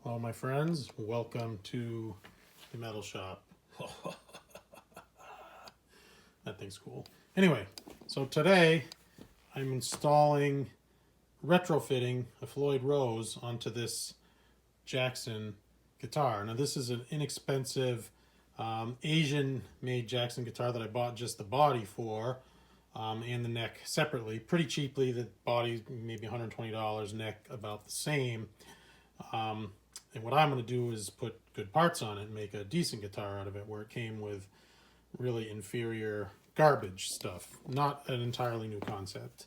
Hello, my friends. Welcome to the metal shop. That thing's cool. Anyway, so today I'm installing, retrofitting a Floyd Rose onto this Jackson guitar. Now, this is an inexpensive Asian-made Jackson guitar that I bought just the body for and the neck separately. Pretty cheaply. The body maybe $120, neck about the same. And what I'm going to do is put good parts on it and make a decent guitar out of it, where it came with really inferior garbage stuff. Not an entirely new concept.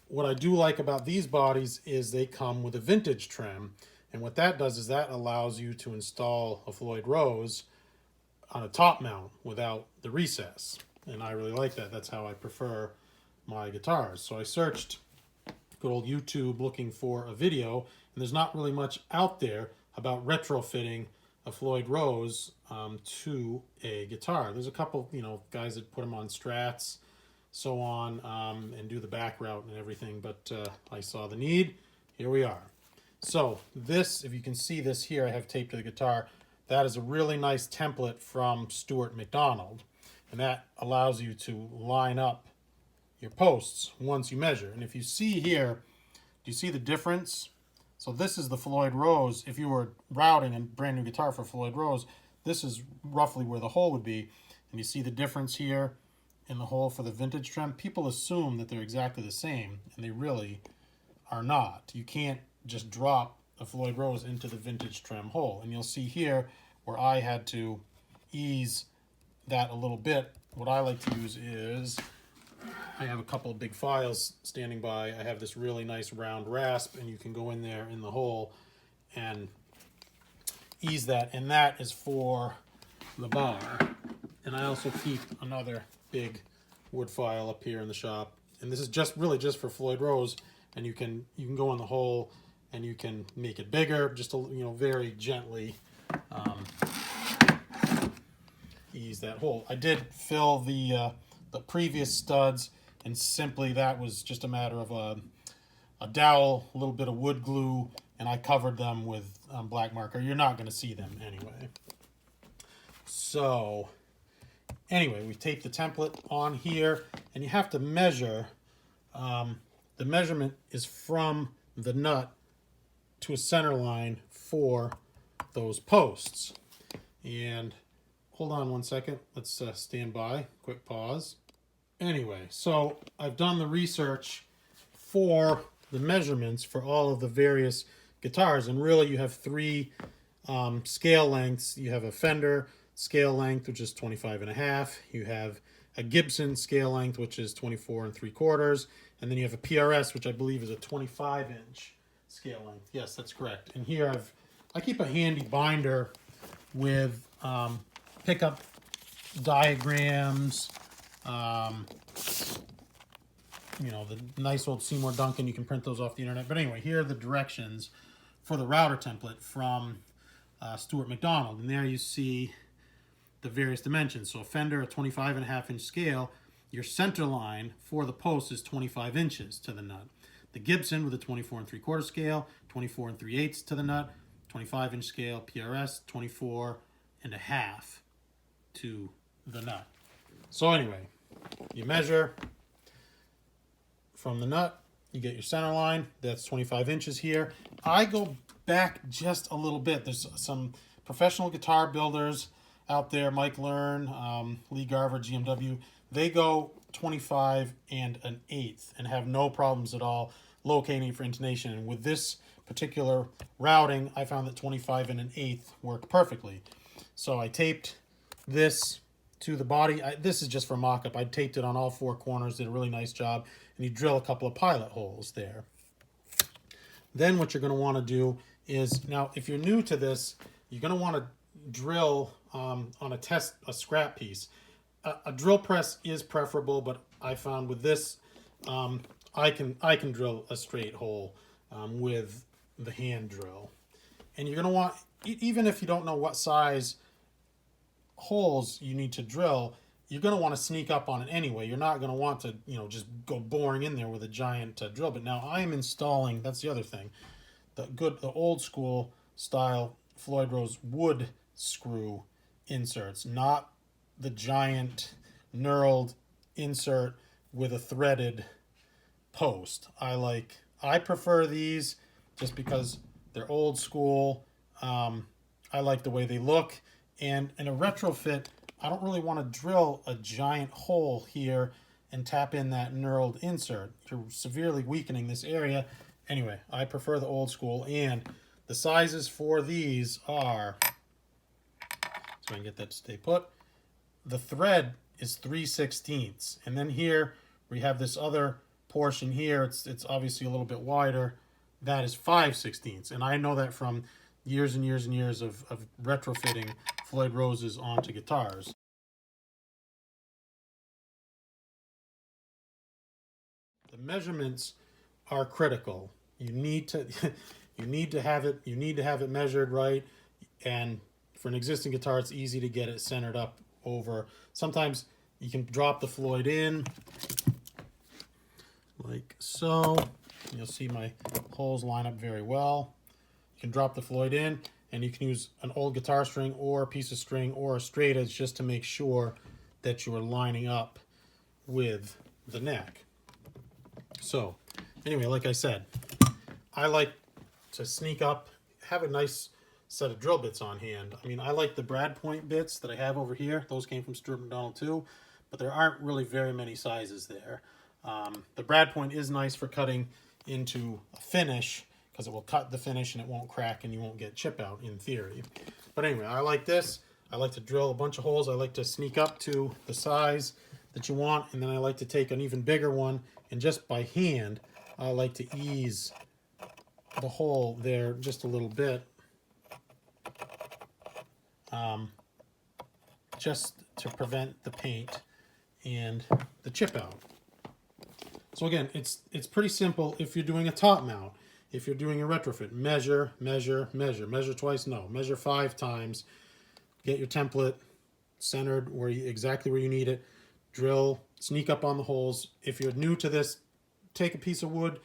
What I do like about these bodies is they come with a vintage trim. And what that does is that allows you to install a Floyd Rose on a top mount without the recess. And I really like that. That's how I prefer my guitars. So I searched good old YouTube looking for a video, and there's not really much out there about retrofitting a Floyd Rose to a guitar. There's a couple, guys that put them on Strats, so on, and do the back route and everything, but I saw the need. Here we are. So this, if you can see this here, I have taped to the guitar. That is a really nice template from Stuart McDonald, and that allows you to line up your posts once you measure. And if you see here, do you see the difference? So this is the Floyd Rose. If you were routing a brand new guitar for Floyd Rose, this is roughly where the hole would be. And you see the difference here in the hole for the vintage trim. People assume that they're exactly the same, and they really are not. You can't just drop a Floyd Rose into the vintage trim hole. And you'll see here where I had to ease that a little bit. What I like to use is, I have a couple of big files standing by. I have this really nice round rasp, and you can go in there in the hole and ease that. And that is for the bar. And I also keep another big wood file up here in the shop. And this is just really just for Floyd Rose. And you can go in the hole and you can make it bigger, just very gently ease that hole. I did fill the previous studs, and simply that was just a matter of a dowel, a little bit of wood glue, and I covered them with black marker. You're not going to see them anyway. So anyway, we tape the template on here, and you have to measure. The measurement is from the nut to a center line for those posts. And hold on one second. Let's stand by. Quick pause. Anyway, so I've done the research for the measurements for all of the various guitars, and really you have three scale lengths. You have a Fender scale length, which is 25.5. You have a Gibson scale length, which is 24.75, and then you have a PRS, which I believe is a 25-inch scale length. Yes, that's correct. And here I keep a handy binder with pickup diagrams, the nice old Seymour Duncan. You can print those off the internet. But anyway, here are the directions for the router template from Stuart McDonald. And there you see the various dimensions. So a Fender, a 25.5-inch scale, your center line for the post is 25 inches to the nut. The Gibson with a 24.75 scale, 24.3 to the nut, 25-inch scale, PRS, 24.5 to the nut. So anyway, you measure from the nut, you get your center line, that's 25 inches here. I go back just a little bit. There's some professional guitar builders out there, Mike Learn, Lee Garver, GMW, they go 25.1/8 and have no problems at all locating for intonation. And with this particular routing, I found that 25.1/8 worked perfectly. So I taped this to the body. This is just for mock-up. I taped it on all four corners, did a really nice job, and you drill a couple of pilot holes there. Then what you're going to want to do is, now if you're new to this, you're going to want to drill on a scrap piece. A drill press is preferable, but I found with this, I can drill a straight hole with the hand drill. And you're going to want, even if you don't know what size holes you need to drill, you're going to want to sneak up on it anyway. You're not going to want to, just go boring in there with a giant drill bit. Now I am installing, that's the other thing, the old school style Floyd Rose wood screw inserts, not the giant knurled insert with a threaded post. I prefer these just because they're old school. I like the way they look, and in a retrofit, I don't really want to drill a giant hole here and tap in that knurled insert. You're severely weakening this area. Anyway, I prefer the old school, and the sizes for these are, so I can get that to stay put, the thread is 3/16, and then here we have this other portion here, it's obviously a little bit wider, that is 5/16, and I know that from years and years and years of retrofitting Floyd Roses onto guitars. The measurements are critical. You need to you need to have it measured right, and for an existing guitar it's easy to get it centered up over. Sometimes you can drop the Floyd in like so. You'll see my holes line up very well. You can drop the Floyd in, and you can use an old guitar string or a piece of string or a straight edge just to make sure that you are lining up with the neck. So anyway, like I said, I like to sneak up, have a nice set of drill bits on hand. I mean, I like the brad point bits that I have over here. Those came from Stuart McDonald too, but there aren't really very many sizes there. The brad point is nice for cutting into a finish because it will cut the finish and it won't crack and you won't get chip out in theory. But anyway, I like this. I like to drill a bunch of holes. I like to sneak up to the size that you want, and then I like to take an even bigger one, and just by hand I like to ease the hole there just a little bit, just to prevent the paint and the chip out. So again, it's pretty simple if you're doing a top mount. If you're doing a retrofit, measure, measure, measure. Measure twice? No. Measure 5 times. Get your template centered exactly where you need it. Drill, sneak up on the holes. If you're new to this, take a piece of wood,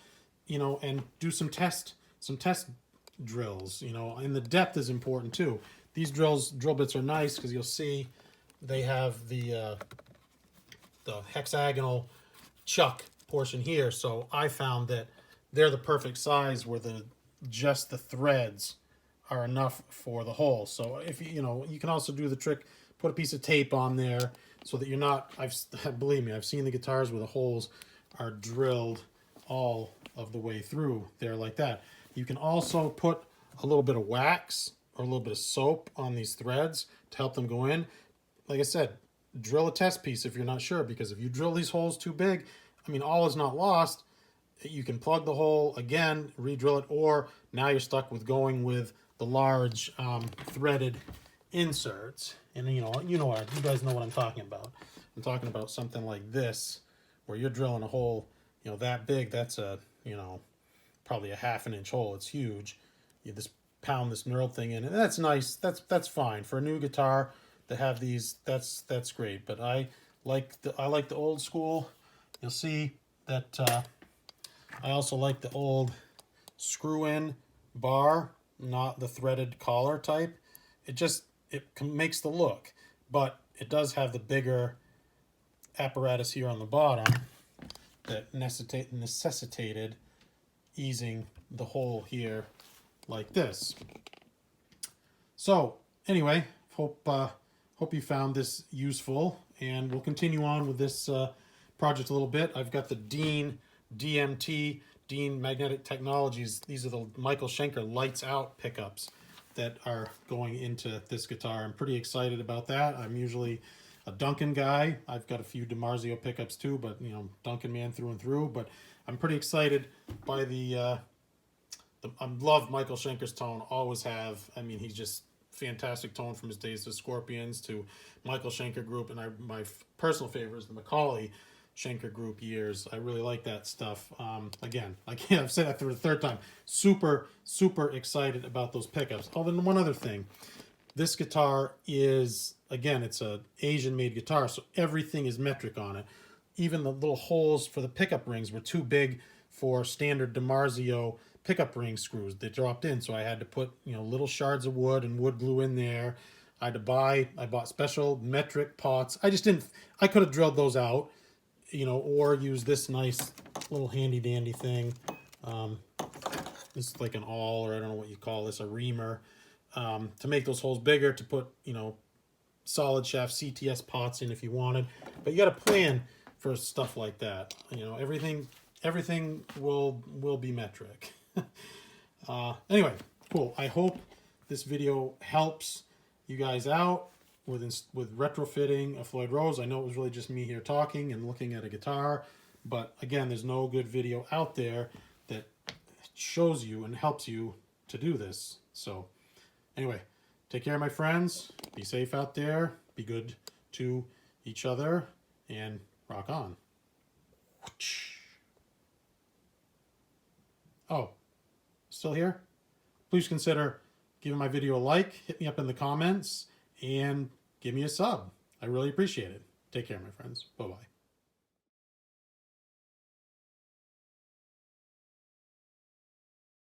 and do some test drills, and the depth is important too. These drill bits are nice because you'll see they have the hexagonal chuck portion here. So I found that they're the perfect size where just the threads are enough for the hole. So if you can also do the trick, put a piece of tape on there so that you're not, believe me, I've seen the guitars where the holes are drilled all of the way through there like that. You can also put a little bit of wax or a little bit of soap on these threads to help them go in. Like I said, drill a test piece if you're not sure, because if you drill these holes too big, I mean, all is not lost. You can plug the hole again, re-drill it, or now you're stuck with going with the large threaded inserts. And you guys know what I'm talking about. I'm talking about something like this, where you're drilling a hole, that big. That's probably a 1/2 inch hole. It's huge. You just pound this knurled thing in, and that's nice. That's fine for a new guitar to have these. That's great. But I like the old school. You'll see that I also like the old screw-in bar, not the threaded collar type. It makes the look, but it does have the bigger apparatus here on the bottom that necessitated easing the hole here like this. So anyway, hope you found this useful, and we'll continue on with this project a little bit. I've got the Dean DMT, Dean Magnetic Technologies. These are the Michael Schenker lights out pickups that are going into this guitar. I'm pretty excited about that. I'm usually a Duncan guy. I've got a few DiMarzio pickups too, but Duncan man through and through. But I'm pretty excited by I love Michael Schenker's tone, always have. I mean, he's just fantastic tone from his days to Scorpions to Michael Schenker Group, and my personal favorite is the Macaulay Schenker Group years. I really like that stuff. Again, I've said that for the 3rd time. Super, super excited about those pickups. Oh, then one other thing. This guitar is, again, it's a Asian-made guitar, so everything is metric on it. Even the little holes for the pickup rings were too big for standard DiMarzio pickup ring screws that dropped in, so I had to put, you know, little shards of wood and wood glue in there. I bought special metric pots. I could have drilled those out, you know, or use this nice little handy dandy thing. It's like an awl, or I don't know what you call this, a reamer, to make those holes bigger, to put, you know, solid shaft CTS pots in if you wanted. But you got to plan for stuff like that. You know, everything will be metric. Anyway, cool. I hope this video helps you guys out with retrofitting a Floyd Rose. I know it was really just me here talking and looking at a guitar, but again, there's no good video out there that shows you and helps you to do this. So anyway, take care, my friends. Be safe out there. Be good to each other, and rock on. Oh, still here? Please consider giving my video a like, hit me up in the comments, and give me a sub. I really appreciate it. Take care, my friends. Bye-bye.